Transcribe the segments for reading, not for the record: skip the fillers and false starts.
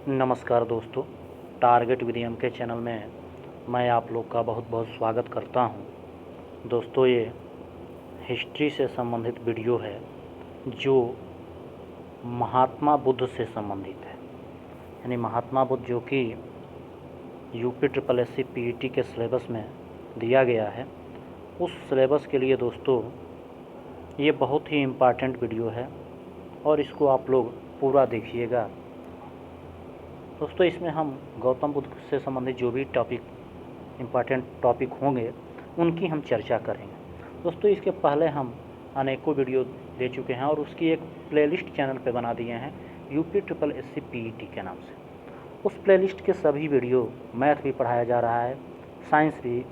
नमस्कार दोस्तों, target William के चैनल में मैं आप लोग का बहुत बहुत स्वागत करता हूं। दोस्तों, ये हिस्ट्री से संबंधित वीडियो है जो महात्मा बुद्ध से संबंधित है। यानी महात्मा बुद्ध जो कि यूपी SSSC PET के सिलेबस में दिया गया है, उस सिलेबस के लिए दोस्तों ये बहुत ही इम्पॉर्टेंट वीडियो है और इसको आप लोग पूरा देखिएगा। दोस्तों, इसमें हम गौतम बुद्ध से संबंधित जो भी इम्पॉर्टेंट टॉपिक होंगे उनकी हम चर्चा करेंगे। दोस्तों, इसके पहले हम अनेकों वीडियो दे चुके हैं और उसकी एक प्लेलिस्ट चैनल पे बना दिए हैं यूपी SSSC PET के नाम से। उस प्लेलिस्ट के सभी वीडियो, मैथ भी पढ़ाया जा रहा है, साइंस भी,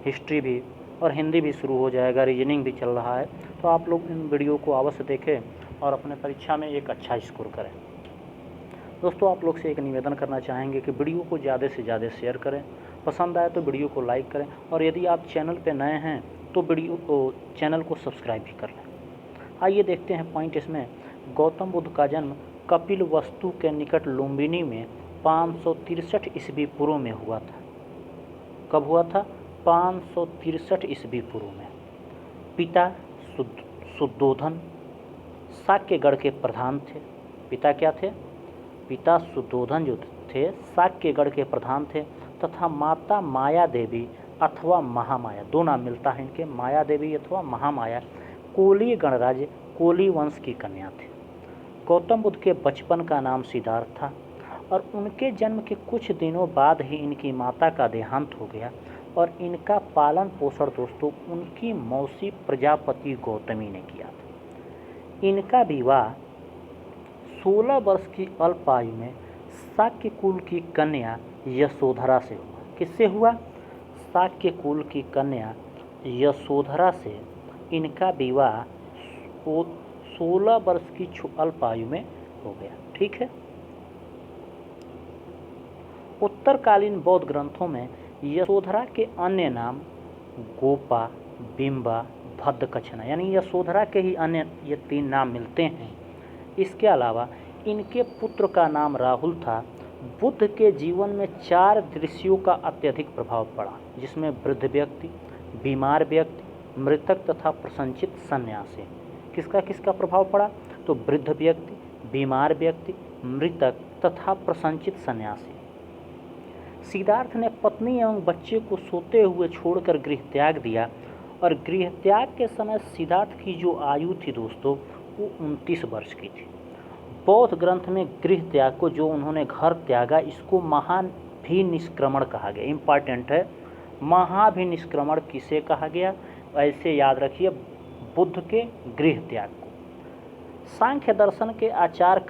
हिस्ट्री भी और हिंदी भी शुरू हो जाएगा, रीजनिंग भी चल रहा है। तो आप लोग इन वीडियो को अवश्य देखें और अपने परीक्षा में एक अच्छा स्कोर करें। दोस्तों, आप लोग से एक निवेदन करना चाहेंगे कि वीडियो को ज़्यादा से ज़्यादा शेयर करें, पसंद आए तो वीडियो को लाइक करें और यदि आप चैनल पे नए हैं तो चैनल को सब्सक्राइब भी कर लें। आइए देखते हैं पॉइंट इसमें। गौतम बुद्ध का जन्म कपिलवस्तु के निकट लुम्बिनी में 563 ईस्वी पूर्व में हुआ था। कब हुआ था? 563 ईस्वी पूर्व में। पिता शुद्धोधन शाक्यगढ़ के प्रधान थे। पिता क्या थे? पिता शुद्धोधन जो थे शाक्यगढ़ के प्रधान थे तथा माता माया देवी अथवा महामाया, दो नाम मिलता है इनके, माया देवी अथवा महामाया, कोली गणराज्य कोली वंश की कन्या थे। गौतम बुद्ध के बचपन का नाम सिद्धार्थ था और उनके जन्म के कुछ दिनों बाद ही इनकी माता का देहांत हो गया और इनका पालन पोषण दोस्तों उनकी मौसी प्रजापति गौतमी ने किया था। इनका विवाह 16 वर्ष की अल्प आयु में शाक्य कुल की कन्या यशोधरा से हुआ। किससे हुआ? शाक्य कुल की कन्या यशोधरा से इनका विवाह 16 वर्ष की अल्प आयु में हो गया। ठीक है। उत्तरकालीन बौद्ध ग्रंथों में यशोधरा के अन्य नाम गोपा, बिंबा, भद्दकछना, यानी यशोधरा के ही अन्य ये 3 नाम मिलते हैं। इसके अलावा इनके पुत्र का नाम राहुल था। बुद्ध के जीवन में 4 दृश्यों का अत्यधिक प्रभाव पड़ा, जिसमें वृद्ध व्यक्ति, बीमार व्यक्ति, मृतक तथा प्रसंचित सन्यासी। किसका किसका प्रभाव पड़ा? तो वृद्ध व्यक्ति, बीमार व्यक्ति, मृतक तथा प्रसंचित सन्यासी। सिद्धार्थ ने पत्नी एवं बच्चे को सोते हुए छोड़कर गृह त्याग दिया और गृह त्याग के समय सिद्धार्थ की जो आयु थी दोस्तों वो 29 वर्ष की थी। बौद्ध ग्रंथ में गृह त्याग को, जो उन्होंने घर त्यागा, इसको महाभिनिष्क्रमण कहा गया। इम्पॉर्टेंट है, महाभिनिष्क्रमण किसे कहा गया? ऐसे याद रखिए, बुद्ध के गृह त्याग को। सांख्य दर्शन के आचार्य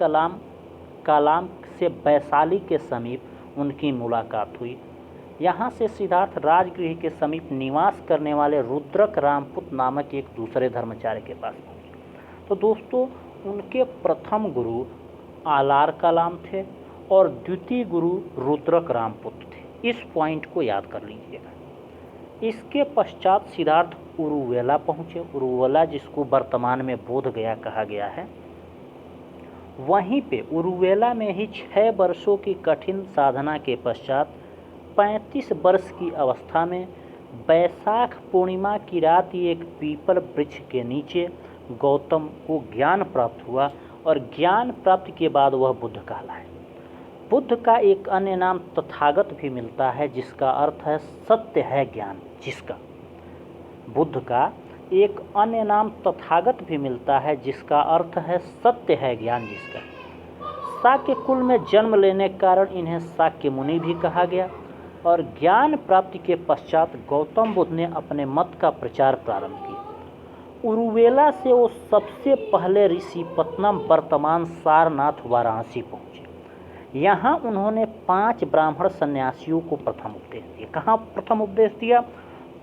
कलाम से वैशाली के समीप उनकी मुलाकात हुई। यहाँ से सिद्धार्थ राजगृह के समीप निवास करने वाले रुद्रक रामपुत नामक एक दूसरे धर्माचार्य के पास पहुँचे। तो दोस्तों, उनके प्रथम गुरु आलार कलाम थे और द्वितीय गुरु रुद्रक रामपुत थे। इस पॉइंट को याद कर लीजिएगा। इसके पश्चात सिद्धार्थ उरुवेला पहुँचे। उरुवेला जिसको वर्तमान में बोध गया कहा गया है। वहीं पे उरुवेला में ही 6 वर्षों की कठिन साधना के पश्चात 35 वर्ष की अवस्था में बैसाख पूर्णिमा की रात एक पीपल वृक्ष के नीचे गौतम को ज्ञान प्राप्त हुआ और ज्ञान प्राप्ति के बाद वह बुद्ध कहलाए। बुद्ध का एक अन्य नाम तथागत भी मिलता है, जिसका अर्थ है सत्य है ज्ञान जिसका। बुद्ध का एक अन्य नाम तथागत भी मिलता है, जिसका अर्थ है सत्य है ज्ञान जिसका। शाक्य कुल में जन्म लेने के कारण इन्हें शाक्य मुनि भी कहा गया और ज्ञान प्राप्ति के पश्चात गौतम बुद्ध ने अपने मत का प्रचार प्रारंभ किया। उरुवेला से वो सबसे पहले ऋषिपत्तनम, वर्तमान सारनाथ, वाराणसी पहुँचे। यहाँ उन्होंने 5 ब्राह्मण सन्यासियों को प्रथम उपदेश दिया। कहाँ प्रथम उपदेश दिया?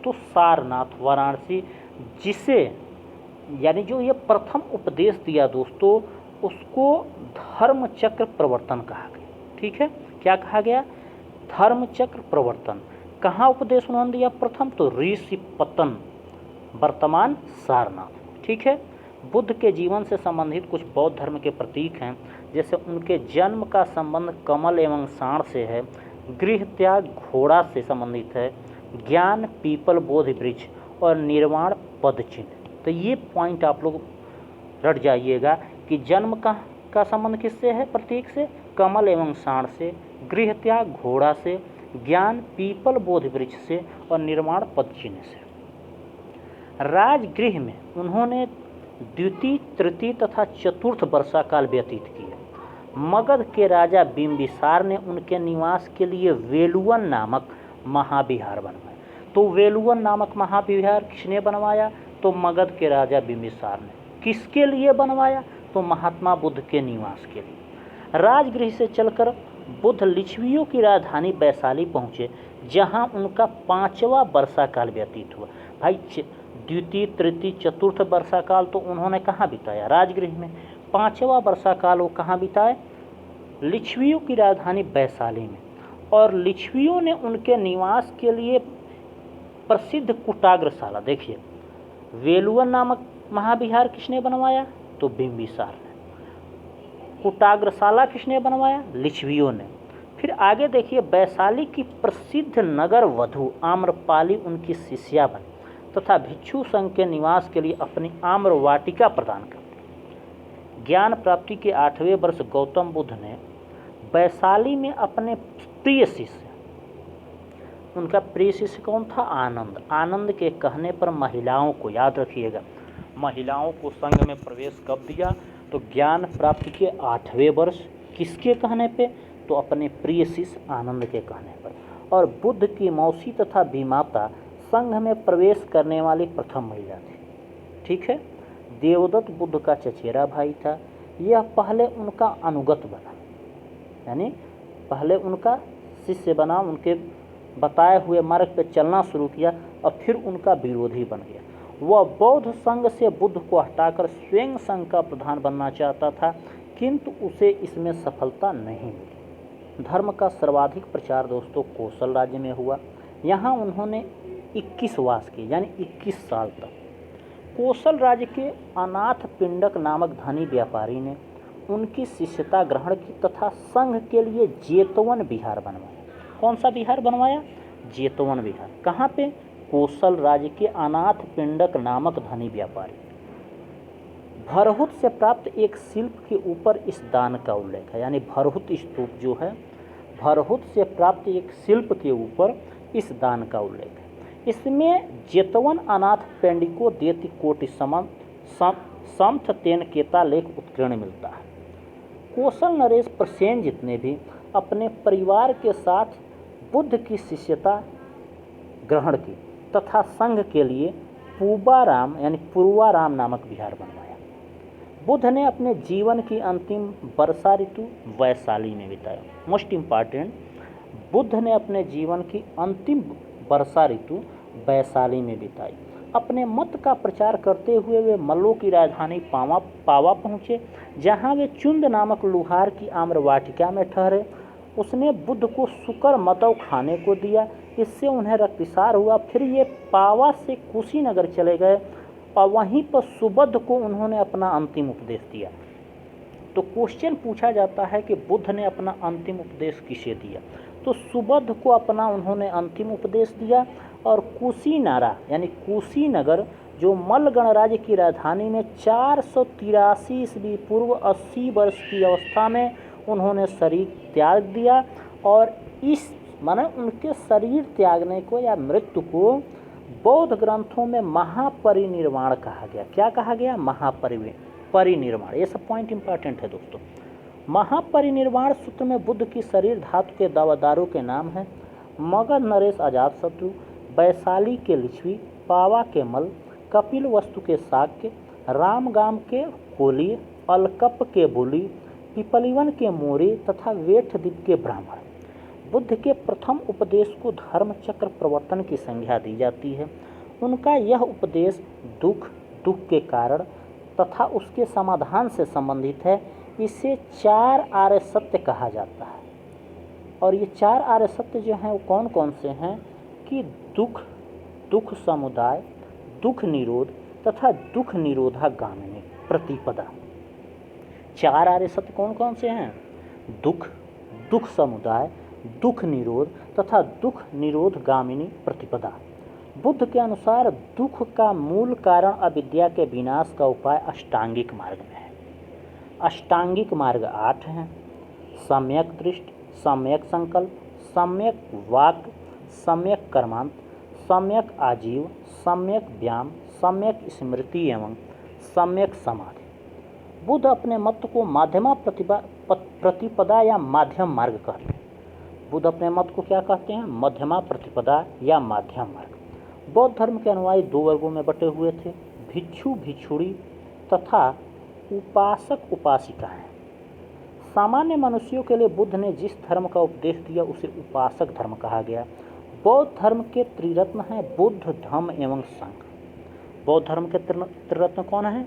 तो सारनाथ, वाराणसी, जिसे यानी जो ये प्रथम उपदेश दिया दोस्तों उसको धर्मचक्र प्रवर्तन कहा गया। ठीक है, क्या कहा गया? धर्मचक्र प्रवर्तन। कहाँ उपदेश उन्होंने दिया प्रथम? तो ऋषिपत्तन, वर्तमान सारनाथ। ठीक है, बुद्ध के जीवन से संबंधित कुछ बौद्ध धर्म के प्रतीक हैं, जैसे उनके जन्म का संबंध कमल एवं साण से है, गृह त्याग घोड़ा से संबंधित है, ज्ञान पीपल बोधि वृक्ष और निर्वाण पद चिन्ह। तो ये पॉइंट आप लोग रट जाइएगा कि जन्म का संबंध किससे है, प्रतीक से, कमल एवं साण से, गृह त्याग घोड़ा से, ज्ञान पीपल बोधि वृक्ष से और निर्वाण पद चिन्ह से। राजगृह में उन्होंने द्वितीय, तृतीय तथा चतुर्थ वर्षा काल व्यतीत किया। मगध के राजा बिंबिसार ने उनके निवास के लिए वेलुवन नामक महाविहार बनवाया। तो वेलुवन नामक महाविहार किसने बनवाया, तो मगध के राजा बिंबिसार ने। किसके लिए बनवाया, तो महात्मा बुद्ध के निवास के लिए। राजगृह से चलकर बुद्ध लिच्छवियों की राजधानी वैशाली पहुँचे, जहाँ उनका 5वां वर्षा काल व्यतीत हुआ। भाई द्वितीय, तृतीय, चतुर्थ वर्षा काल तो उन्होंने कहाँ बिताया, राजगृह में। 5वां वर्षा काल वो कहाँ बिताए, लिच्छवियों की राजधानी वैशाली में। और लिच्छवियों ने उनके निवास के लिए प्रसिद्ध कुटाग्रशाला, देखिए वेलुवन नामक महाविहार किसने बनवाया, तो बिंबिसार ने। कुटाग्रशाला किसने बनवाया, लिच्छवियों ने। फिर आगे देखिए, वैशाली की प्रसिद्ध नगर वधु आम्रपाली उनकी शिष्या बनी तथा भिक्षु संघ के निवास के लिए अपनी आम्र वाटिका प्रदान करती। ज्ञान प्राप्ति के 8वें वर्ष गौतम बुद्ध ने वैशाली में अपने प्रिय शिष्य, उनका प्रिय शिष्य कौन था, आनंद। आनंद के कहने पर महिलाओं को, याद रखिएगा, महिलाओं को संघ में प्रवेश कब दिया, तो ज्ञान प्राप्ति के 8वें वर्ष। किसके कहने पे, तो अपने प्रिय शिष्य आनंद के कहने पर। और बुद्ध की मौसी तथा बीमाता संघ में प्रवेश करने वाली प्रथम महिला थी। ठीक है, देवदत्त बुद्ध का चचेरा भाई था। यह पहले उनका अनुगत बना, यानी पहले उनका शिष्य बना, उनके बताए हुए मार्ग पर चलना शुरू किया और फिर उनका विरोधी बन गया। वह बौद्ध संघ से बुद्ध को हटाकर स्वयं संघ का प्रधान बनना चाहता था, किंतु उसे इसमें सफलता नहीं मिली। धर्म का सर्वाधिक प्रचार दोस्तों कौशल राज्य में हुआ। यहाँ उन्होंने 21 वास किए, यानी 21 साल तक। कौशल राज्य के अनाथ पिंडक नामक धनी व्यापारी ने उनकी शिष्यता ग्रहण की तथा संघ के लिए जेतवन विहार बनवाया। कौन सा विहार बनवाया, जेतवन विहार। कहाँ पे, कौशल राज्य के अनाथ पिंडक नामक धनी व्यापारी। भरहुत से प्राप्त एक शिल्प के ऊपर इस दान का उल्लेख है, यानी भरहुत स्तूप जो है, भरहुत से प्राप्त एक शिल्प के ऊपर इस दान का उल्लेख है। इसमें जेतवन अनाथ पेंडिको देति कोटि समथ तेन केता लेख उत्कीर्ण मिलता है। कौशल नरेश प्रसेन जितने भी अपने परिवार के साथ बुद्ध की शिष्यता ग्रहण की तथा संघ के लिए पूबाराम यानी पूर्वाराम नामक विहार बनवाया। बुद्ध ने अपने जीवन की अंतिम वर्षा ऋतु वैशाली में बिताया। मोस्ट इम्पॉर्टेंट, बुद्ध ने अपने जीवन की अंतिम वर्षा ऋतु वैशाली में बिताई। अपने मत का प्रचार करते हुए वे मल्लों की राजधानी पावा पहुँचे, जहाँ वे चुंद नामक लुहार की आम्र वाटिका में ठहरे। उसने बुद्ध को शुकर मतव खाने को दिया, इससे उन्हें रक्तस्राव हुआ। फिर ये पावा से कुशीनगर चले गए और वहीं पर सुबुद्ध को उन्होंने अपना अंतिम उपदेश दिया। तो क्वेश्चन पूछा जाता है कि बुद्ध ने अपना अंतिम उपदेश किसे दिया, तो सुबुद्ध को अपना उन्होंने अंतिम उपदेश दिया। और कुशीनारा यानी कुशीनगर जो मल्ल गणराज्य की राजधानी में 483 ईस्वी पूर्व 80 वर्ष की अवस्था में उन्होंने शरीर त्याग दिया। और इस माने उनके शरीर त्यागने को या मृत्यु को बौद्ध ग्रंथों में महापरिनिर्वाण कहा गया। क्या कहा गया, महापरिनिर्वाण। ये सब पॉइंट इंपॉर्टेंट है दोस्तों। महापरिनिर्वाण सूत्र में बुद्ध की शरीर धातु के दावादारों के नाम है। मगध नरेश अजातशत्रु, वैशाली के लिच्छवी, पावा के मल, कपिल वस्तु के शाक्य, रामगाम के कोली, अलकप के बुली, पिपलिवन के मोरे तथा वेठद्वीप के ब्राह्मण। बुद्ध के प्रथम उपदेश को धर्मचक्र प्रवर्तन की संज्ञा दी जाती है। उनका यह उपदेश दुख के कारण तथा उसके समाधान से संबंधित है। इसे 4 आर्य सत्य कहा जाता है। और ये 4 आर्य सत्य जो हैं वो कौन कौन से हैं कि दुख समुदाय, दुख निरोध तथा दुख निरोधा गामिनी। प्रतिपदा। 4 आर्य सत्य कौन कौन से हैं? दुख, दुख समुदाय, दुख निरोध तथा दुख निरोध गामिनी प्रतिपदा। बुद्ध के अनुसार दुख का मूल कारण अविद्या के विनाश का उपाय अष्टांगिक मार्ग में है। अष्टांगिक मार्ग 8 हैं: सम्यक दृष्टि, सम्यक संकल्प, सम्यक वाक, सम्यक कर्मांत, सम्यक आजीव, सम्यक व्यायाम, सम्यक स्मृति एवं सम्यक समाधि। बुद्ध अपने मत को माध्यमा प्रतिपदा या माध्यम मार्ग कहते हैं। बुद्ध अपने मत को क्या कहते हैं? मध्यमा प्रतिपदा या माध्यम मार्ग। बौद्ध धर्म के अनुयायी 2 वर्गों में बटे हुए थे: भिक्षु भिक्षुणी तथा उपासक उपासिकाएं। सामान्य मनुष्यों के लिए बुद्ध ने जिस धर्म का उपदेश दिया उसे उपासक धर्म कहा गया। बौद्ध धर्म के त्रिरत्न हैं बुद्ध, धम्म एवं संघ। बौद्ध धर्म के त्रिरत्न कौन है?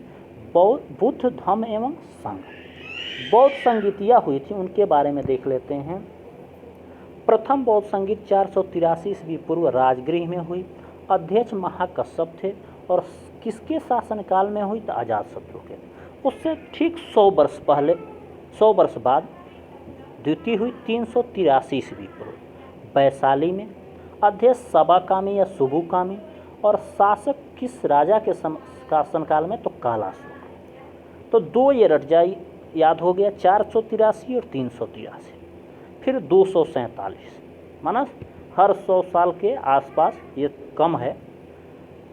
बुद्ध, धम्म एवं संघ। बौद्ध संगीतियाँ हुई थी, उनके बारे में देख लेते हैं। प्रथम बौद्ध संगीत 483 ईस्वी पूर्व राजगृह में हुई। अध्यक्ष महाकश्यप थे और किसके शासनकाल में हुई? तो अजातशत्रु के। उससे ठीक 100 वर्ष बाद द्वितीय हुई 383 ईस्वी पूर्व वैशाली में। अध्यक्ष सबाकामी या सुबुकामी और शासक किस राजा के शासनकाल में? तो कालाशोक। तो 2 ये रट जाए, याद हो गया, 483 और 383। फिर 247, माना हर 100 साल के आसपास, ये कम है।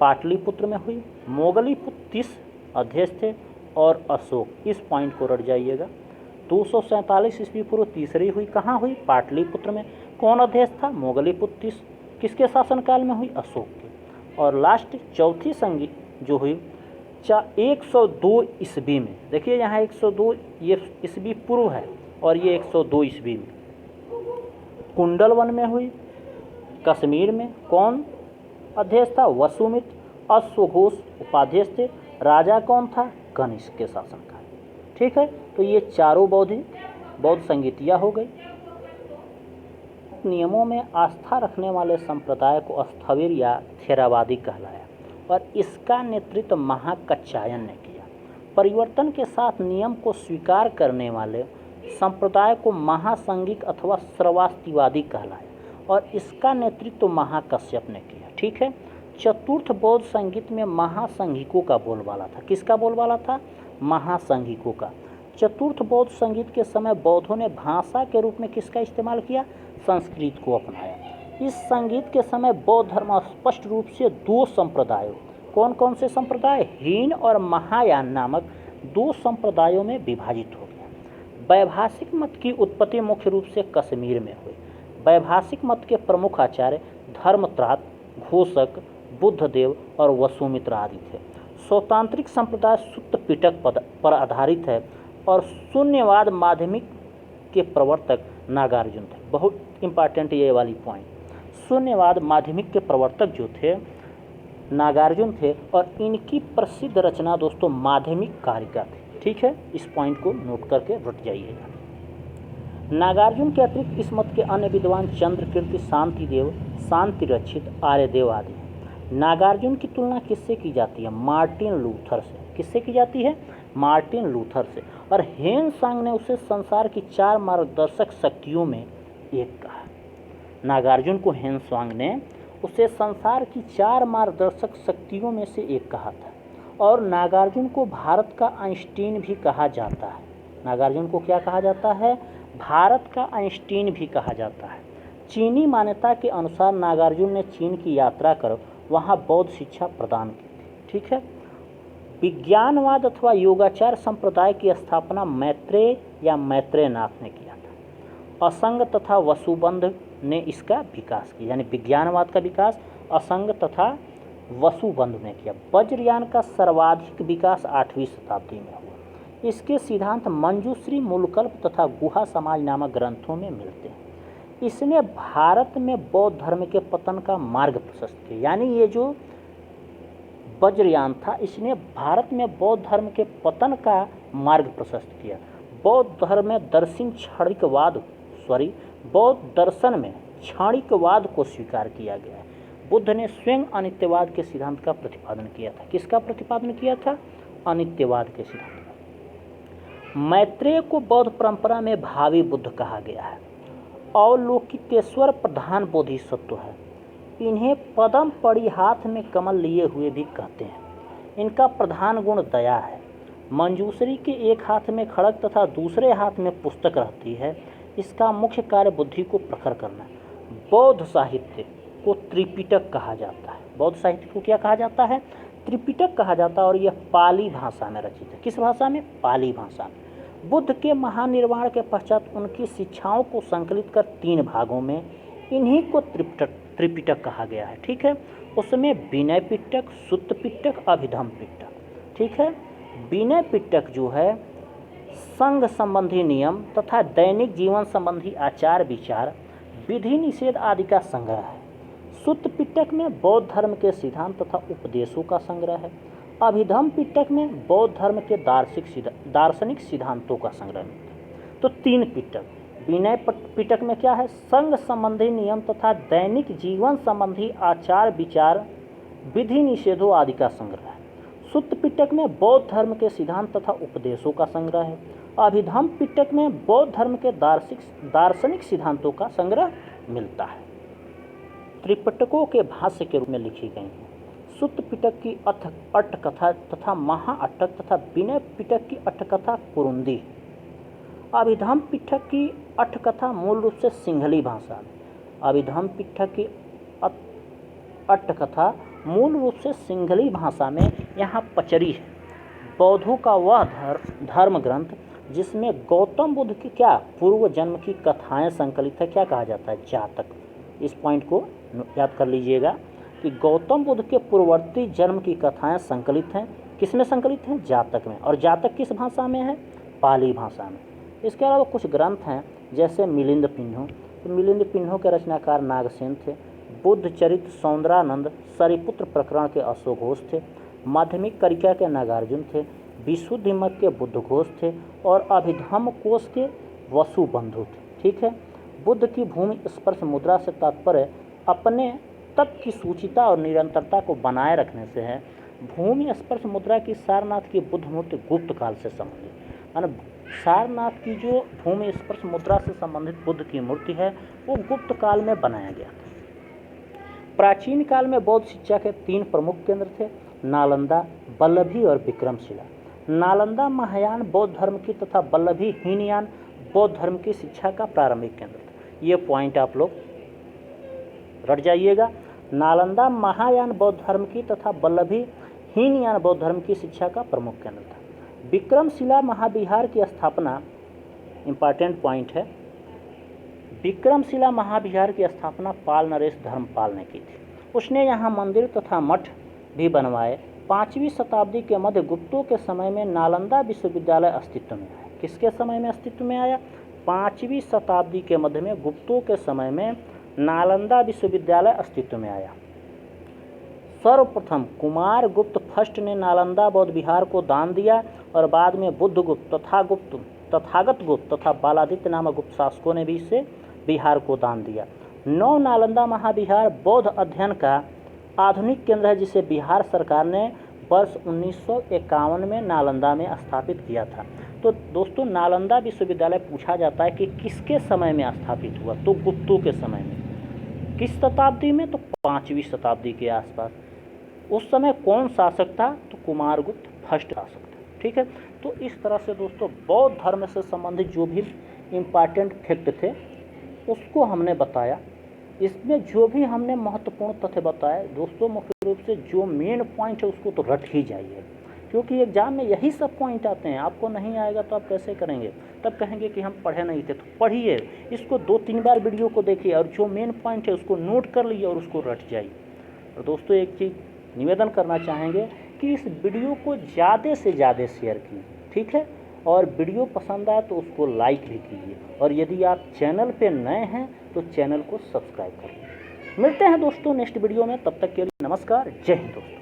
पाटलिपुत्र में हुई। मोगलीपुत्र 30 अध्यक्ष थे और अशोक, इस पॉइंट को रट जाइएगा। 247 ईस्वी पूर्व तीसरी हुई, कहाँ हुई? पाटलिपुत्र में। कौन अध्यक्ष था? मोगलीपुत्र 30। किसके शासनकाल में हुई? अशोक के। और लास्ट चौथी संगीत जो हुई 102 ईस्वी में। देखिए यहाँ 102 ये ईस्वी पूर्व है और ये 102 ईस्वी में कुंडलवन में हुई। कश्मीर में कौन अध्यक्ष था? वसुमित्र। अश्वघोष उपाध्यक्ष थे। राजा कौन था? कनिष्क के शासनकाल। ठीक है, तो ये चारों बौद्ध संगीतियाँ हो गई। नियमों में आस्था रखने वाले संप्रदाय को स्थविर या थेरावादी कहलाया और इसका नेतृत्व महाकच्छायन ने किया। परिवर्तन के साथ नियम को स्वीकार करने वाले संप्रदाय को महासंगिक अथवा श्रवास्तिवादी कहलाया और इसका नेतृत्व महाकश्यप ने किया। ठीक है। चतुर्थ बौद्ध संगीत में महासंघिकों का बोलबाला था। किसका बोलबाला था? महासंघिकों का। चतुर्थ बौद्ध संगीत के समय बौद्धों ने भाषा के रूप में किसका इस्तेमाल किया? संस्कृत को अपनाया। इस संगीत के समय बौद्ध धर्म स्पष्ट रूप से 2 संप्रदायों, कौन कौन से संप्रदाय? हीन और महायान नामक 2 संप्रदायों में विभाजित हो गया। वैभाषिक मत की उत्पत्ति मुख्य रूप से कश्मीर में हुई। वैभाषिक मत के प्रमुख आचार्य धर्मत्रात, घोषक, बुद्धदेव और वसुमित्र आदि थे। स्वतांत्रिक संप्रदाय सूत्र पिटक पर आधारित है और शून्यवाद माध्यमिक के प्रवर्तक नागार्जुन थे। बहुत इंपॉर्टेंट ये वाली पॉइंट। शून्यवाद माध्यमिक के प्रवर्तक जो थे नागार्जुन थे और इनकी प्रसिद्ध रचना दोस्तों माध्यमिक कारिका थी। ठीक है, इस पॉइंट को नोट करके रट जाइएगा। नागार्जुन के अतिरिक्त इस मत के अन्य विद्वान चंद्रकीर्ति, शांतिदेव, शांतिरक्षित, आर्यदेव आदि हैं। नागार्जुन की तुलना किससे की जाती है? मार्टिन लूथर से। किससे की जाती है? मार्टिन लूथर से। और हेनसांग ने उसे संसार की 4 मार्गदर्शक शक्तियों में एक कहा। नागार्जुन को हेनसांग ने उसे संसार की 4 मार्गदर्शक शक्तियों में से एक कहा था। और नागार्जुन को भारत का आइंस्टीन भी कहा जाता है। नागार्जुन को क्या कहा जाता है? भारत का आइंस्टीन भी कहा जाता है। चीनी मान्यता के अनुसार नागार्जुन ने चीन की यात्रा कर वहाँ बौद्ध शिक्षा प्रदान की थी। ठीक है। विज्ञानवाद अथवा योगाचार संप्रदाय की स्थापना मैत्रेय या मैत्रेयनाथ ने किया था। असंग तथा वसुबंध ने इसका विकास किया, यानी विज्ञानवाद का विकास असंग तथा वसुबंध ने किया। वज्रयान का सर्वाधिक विकास 8वीं शताब्दी में हुआ। इसके सिद्धांत मंजूश्री, मूलकल्प तथा गुहा समाज नामक ग्रंथों में मिलते हैं। इसने भारत में बौद्ध धर्म के पतन का मार्ग प्रशस्त किया, यानी ये जो वज्रयान था इसने भारत में बौद्ध धर्म के पतन का मार्ग प्रशस्त किया। बौद्ध धर्म में बौद्ध दर्शन में क्षणिकवाद को स्वीकार किया गया है। बुद्ध ने स्वयं अनित्यवाद के सिद्धांत का प्रतिपादन किया था। किसका प्रतिपादन किया था? अनित्यवाद के सिद्धांत। मैत्रेय को बौद्ध परंपरा में भावी बुद्ध कहा गया है। अवलोकितेश्वर प्रधान बोधिसत्व है। इन्हें पदम पड़ी हाथ में कमल लिए हुए भी कहते हैं। इनका प्रधान गुण दया है। मंजूश्री के एक हाथ में खड़ग तथा दूसरे हाथ में पुस्तक रहती है। इसका मुख्य कार्य बुद्धि को प्रखर करना है। बौद्ध साहित्य को त्रिपिटक कहा जाता है। बौद्ध साहित्य को क्या कहा जाता है? त्रिपिटक कहा जाता है। और यह पाली भाषा में रचित है। किस भाषा में? पाली भाषा में। बुद्ध के महानिर्वाण के पश्चात उनकी शिक्षाओं को संकलित कर 3 भागों में इन्हीं को त्रिपिटक कहा गया है। ठीक है, उसमें विनय पिटक, सुत्त पिटक, अभिधम पिटक। ठीक है, विनय पिटक जो है संघ संबंधी नियम तथा दैनिक जीवन संबंधी आचार विचार, विधि निषेध आदि का संग्रह है। सुत्त पिटक में बौद्ध धर्म के सिद्धांत तथा उपदेशों का संग्रह है। अभिधम पिटक में बौद्ध धर्म के दार्शनिक सिद्धांतों का संग्रह है। तो 3 पिटक। विनय पिटक में क्या है? संघ संबंधी नियम तथा दैनिक जीवन संबंधी आचार विचार, विधि निषेधों आदि का संग्रह है। सुत्त पिटक में बौद्ध धर्म के सिद्धांत तथा उपदेशों का संग्रह है। अभिधम पिटक में बौद्ध धर्म के दार्शनिक सिद्धांतों का संग्रह मिलता है। त्रिपिटकों के भाष्य के रूप में लिखी गई हैं। सुत्त पिटक की अट्ठकथा तथा महाअट्टक तथा विनय पिटक की अट्ठकथा कुरुंदी। अभिधम पिटक की अट्ठकथा मूल रूप से सिंहली भाषा में। अभिधम पिटक की अट्ठकथा मूल रूप से सिंहली भाषा में यहाँ पचरी है। बौद्धों का वह धर्म ग्रंथ जिसमें गौतम बुद्ध की क्या पूर्व जन्म की कथाएं संकलित है, क्या कहा जाता है? जातक। इस पॉइंट को याद कर लीजिएगा कि गौतम बुद्ध के पूर्ववर्ती जन्म की कथाएं संकलित हैं। किस में संकलित हैं? जातक में। और जातक किस भाषा में है? पाली भाषा में। इसके अलावा कुछ ग्रंथ हैं जैसे मिलिंद पिन्हो। तो मिलिंद पिन्हो के रचनाकार नागसेन थे। बुद्ध चरित्र सौंदरानंद सरिपुत्र प्रकरण के अशोक घोष थे। माध्यमिक करिका के नागार्जुन थे। विशुद्धि मत के बुद्ध घोष थे। और अभिधम कोश के वसु बंधु थे। ठीक है, बुद्ध की भूमि स्पर्श मुद्रा से तात्पर्य अपने तप की सूचिता और निरंतरता को बनाए रखने से है। भूमि स्पर्श मुद्रा की सारनाथ की बुद्ध मूर्ति गुप्त काल से संबंधित, यानी सारनाथ की जो भूमि स्पर्श मुद्रा से संबंधित बुद्ध की मूर्ति है वो गुप्त काल में बनाया गया था। प्राचीन काल में बौद्ध शिक्षा के 3 प्रमुख केंद्र थे, नालंदा, वल्लभी और विक्रमशिला। नालंदा महायान बौद्ध धर्म की तथा वल्लभी हीनयान बौद्ध धर्म की शिक्षा का प्रारंभिक केंद्र था। ये पॉइंट आप लोग रट जाइएगा। नालंदा महायान बौद्ध धर्म की तथा वल्लभी हीनयान बौद्ध धर्म की शिक्षा का प्रमुख केंद्र था। विक्रमशिला महाविहार की स्थापना, इंपॉर्टेंट पॉइंट है, विक्रमशिला महाविहार की स्थापना पाल नरेश धर्मपाल ने की थी। उसने यहाँ मंदिर तथा मठ भी बनवाए। 5वीं शताब्दी के मध्य गुप्तों के समय में नालंदा विश्वविद्यालय अस्तित्व में आया। किसके समय में अस्तित्व में आया? 5वीं शताब्दी के मध्य में गुप्तों के समय में नालंदा विश्वविद्यालय अस्तित्व में आया। सर्वप्रथम कुमार गुप्त फर्स्ट ने नालंदा बौद्ध विहार को दान दिया और बाद में बुद्ध गुप्त, तथागत गुप्त तथा बालादित्य नामक गुप्त शासकों ने भी इसे विहार को दान दिया। नौ नालंदा महाविहार बौद्ध अध्ययन का आधुनिक केंद्र है, जिसे बिहार सरकार ने वर्ष 1951 में नालंदा में स्थापित किया था। तो दोस्तों, नालंदा विश्वविद्यालय पूछा जाता है कि किसके समय में स्थापित हुआ? तो गुप्तों के समय में। किस शताब्दी में? तो 5वीं शताब्दी के आसपास। उस समय कौन शासक था? तो कुमारगुप्त फर्स्ट शासक था। ठीक है, तो इस तरह से दोस्तों बौद्ध धर्म से संबंधित जो भी इम्पॉर्टेंट फैक्ट थे उसको हमने बताया। इसमें जो भी हमने महत्वपूर्ण तथ्य बताए दोस्तों, मुख्य रूप से जो मेन पॉइंट है उसको तो रट ही जाइए, क्योंकि एग्जाम में यही सब पॉइंट आते हैं। आपको नहीं आएगा तो आप कैसे करेंगे? तब कहेंगे कि हम पढ़े नहीं थे। तो पढ़िए, इसको 2-3 बार वीडियो को देखिए और जो मेन पॉइंट है उसको नोट कर लीजिए और उसको रट जाइए। और दोस्तों एक चीज़ निवेदन करना चाहेंगे कि इस वीडियो को ज़्यादा से ज़्यादा शेयर कीजिए, ठीक है? और वीडियो पसंद आए तो उसको लाइक भी कीजिए। और यदि आप चैनल पे नए हैं तो चैनल को सब्सक्राइब करिए। मिलते हैं दोस्तों नेक्स्ट वीडियो में, तब तक के लिए नमस्कार, जय हिंद दोस्तों।